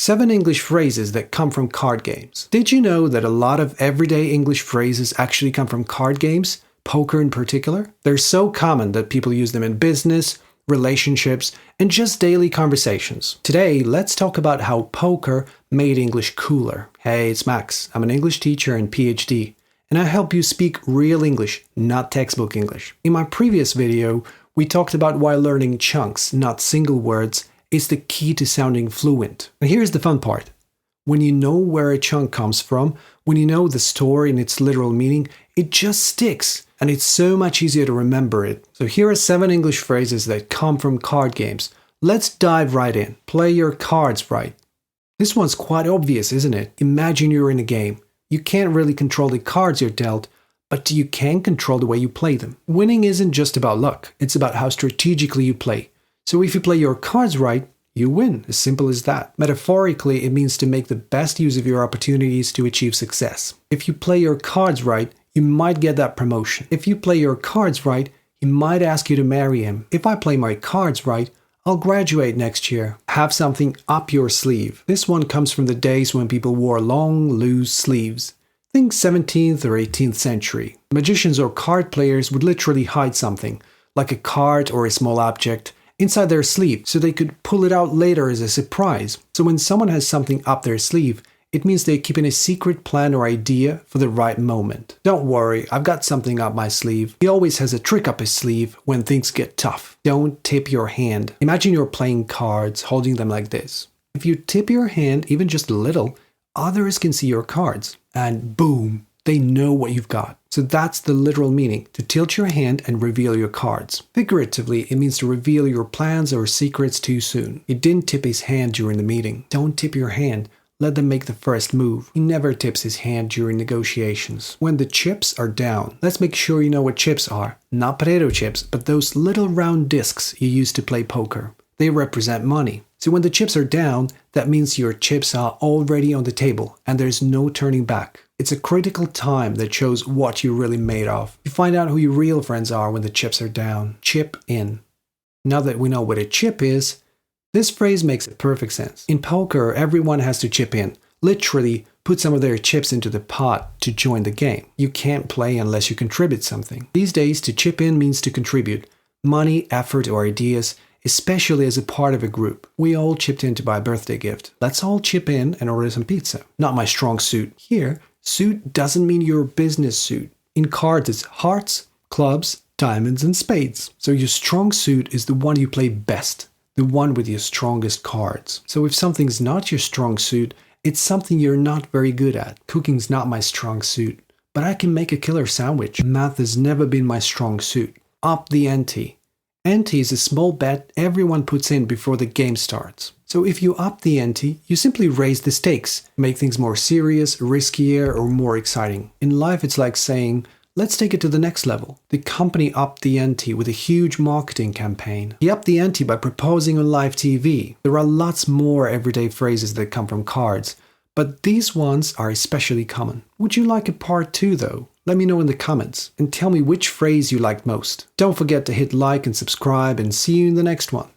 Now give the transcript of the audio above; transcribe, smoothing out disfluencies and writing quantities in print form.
7 English phrases that come from card games. Did you know that a lot of everyday English phrases actually come from card games, poker in particular? They're so common that people use them in business, relationships, and just daily conversations. Today, let's talk about how poker made English cooler. Hey, it's Max. I'm an English teacher and PhD, and I help you speak real English, not textbook English. In my previous video, we talked about why learning chunks, not single words, is the key to sounding fluent. And here's the fun part. When you know where a chunk comes from, when you know the story and its literal meaning, it just sticks. And it's so much easier to remember it. So here are 7 English phrases that come from card games. Let's dive right in. Play your cards right. This one's quite obvious, isn't it? Imagine you're in a game. You can't really control the cards you're dealt, but you can control the way you play them. Winning isn't just about luck. It's about how strategically you play. So if you play your cards right, you win. As simple as that. Metaphorically, it means to make the best use of your opportunities to achieve success. If you play your cards right, you might get that promotion. If you play your cards right, he might ask you to marry him. If I play my cards right, I'll graduate next year. Have something up your sleeve. This one comes from the days when people wore long, loose sleeves. Think 17th or 18th century. Magicians or card players would literally hide something, like a card or a small object, inside their sleeve so they could pull it out later as a surprise. So when someone has something up their sleeve, it means they're keeping a secret plan or idea for the right moment. Don't worry, I've got something up my sleeve. He always has a trick up his sleeve when things get tough. Don't tip your hand. Imagine you're playing cards, holding them like this. If you tip your hand even just a little, others can see your cards. And boom, they know what you've got. So that's the literal meaning, to tilt your hand and reveal your cards. Figuratively, it means to reveal your plans or secrets too soon. He didn't tip his hand during the meeting. Don't tip your hand. Let them make the first move. He never tips his hand during negotiations. When the chips are down, let's make sure you know what chips are. Not potato chips, but those little round discs you use to play poker. They represent money. So when the chips are down, that means your chips are already on the table and there's no turning back. It's a critical time that shows what you're really made of. You find out who your real friends are when the chips are down. Chip in. Now that we know what a chip is, this phrase makes perfect sense. In poker, everyone has to chip in. Literally, put some of their chips into the pot to join the game. You can't play unless you contribute something. These days, to chip in means to contribute. Money, effort, or ideas, especially as a part of a group. We all chipped in to buy a birthday gift. Let's all chip in and order some pizza. Not my strong suit. Here, suit doesn't mean your business suit. In cards, it's hearts, clubs, diamonds, and spades. So your strong suit is the one you play best. The one with your strongest cards. So if something's not your strong suit, it's something you're not very good at. Cooking's not my strong suit, but I can make a killer sandwich. Math has never been my strong suit. Up the ante. Ante is a small bet everyone puts in before the game starts. So if you up the ante, you simply raise the stakes, make things more serious, riskier, or more exciting. In life, it's like saying, let's take it to the next level. The company upped the ante with a huge marketing campaign. He upped the ante by proposing on live TV. There are lots more everyday phrases that come from cards, but these ones are especially common. Would you like a part 2 though? Let me know in the comments and tell me which phrase you liked most. Don't forget to hit like and subscribe and see you in the next one.